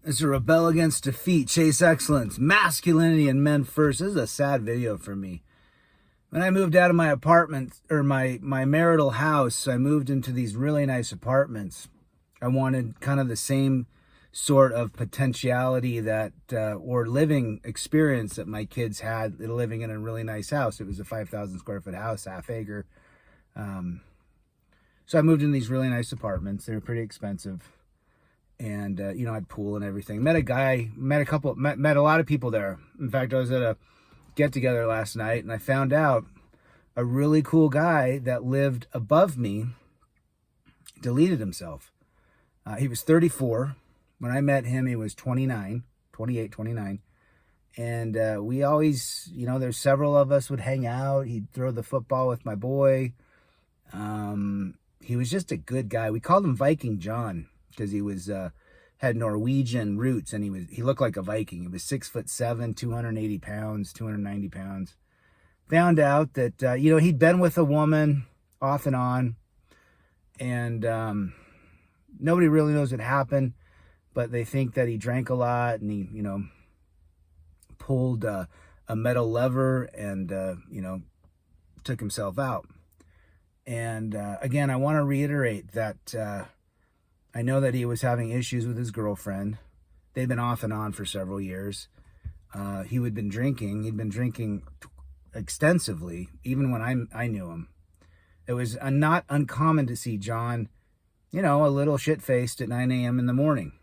It's a rebel against defeat, chase excellence, masculinity, and men first. This is a sad video for me. When I moved out of my apartment, or my marital house, I moved into these really nice apartments. I wanted kind of the same sort of potentiality that, or living experience that my kids had living in a really nice house. It was a 5,000 square foot house, half acre. So I moved in these really nice apartments. They were pretty expensive. And, I had pool and everything. Met a lot of people there. In fact, I was at a get together last night and I found out a really cool guy that lived above me deleted himself. He was 34. When I met him, he was 29. And we always, there's several of us would hang out. He'd throw the football with my boy. He was just a good guy. We called him Viking John because he was had Norwegian roots, and he looked like a Viking. He was 6'7", 280 pounds, 290 pounds. Found out that he'd been with a woman off and on, and nobody really knows what happened, but they think that he drank a lot and he pulled a metal lever and took himself out. And again, I want to reiterate that I know that he was having issues with his girlfriend. They'd been off and on for several years. He had been drinking. He'd been drinking extensively, even when I knew him. It was not uncommon to see John, a little shit-faced at 9 a.m. in the morning.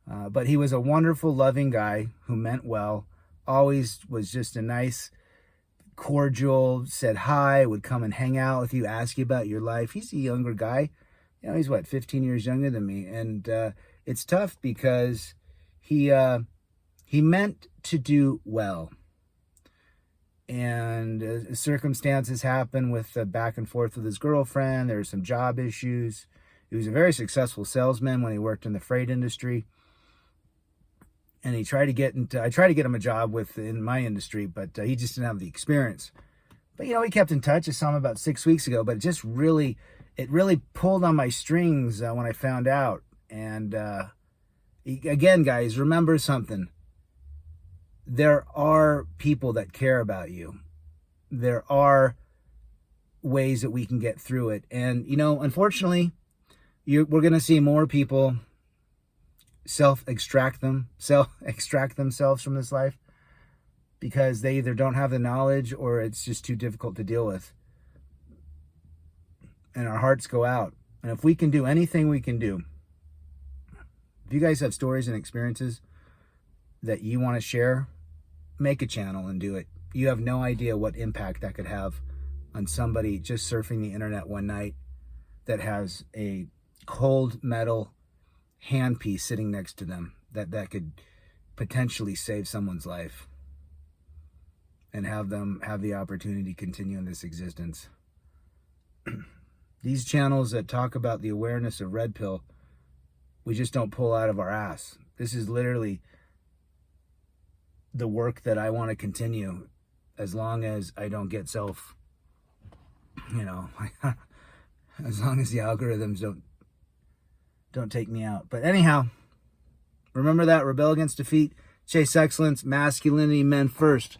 But he was a wonderful, loving guy who meant well, always was just a nice, cordial, said hi, would come and hang out with you, ask you about your life. He's a younger guy. He's 15 years younger than me. And it's tough because he meant to do well. And circumstances happen with the back and forth with his girlfriend. There were some job issues. He was a very successful salesman when he worked in the freight industry. And I tried to get him a job in my industry, but he just didn't have the experience. But, he kept in touch. I saw him about 6 weeks ago, but it really pulled on my strings when I found out. And again, guys, remember something. There are people that care about you. There are ways that we can get through it. And, unfortunately, we're going to see more people self-extract themselves from this life because they either don't have the knowledge or it's just too difficult to deal with. And our hearts go out. And if we can do anything we can do, if you guys have stories and experiences that you want to share, make a channel and do it. You have no idea what impact that could have on somebody just surfing the internet one night that has a cold metal handpiece sitting next to them that could potentially save someone's life and have them have the opportunity to continue in this existence. These channels that talk about the awareness of red pill, we just don't pull out of our ass. This is literally the work that I want to continue as long as I don't get as long as the algorithms don't take me out. But anyhow, remember that, rebel against defeat, chase excellence, masculinity, men first.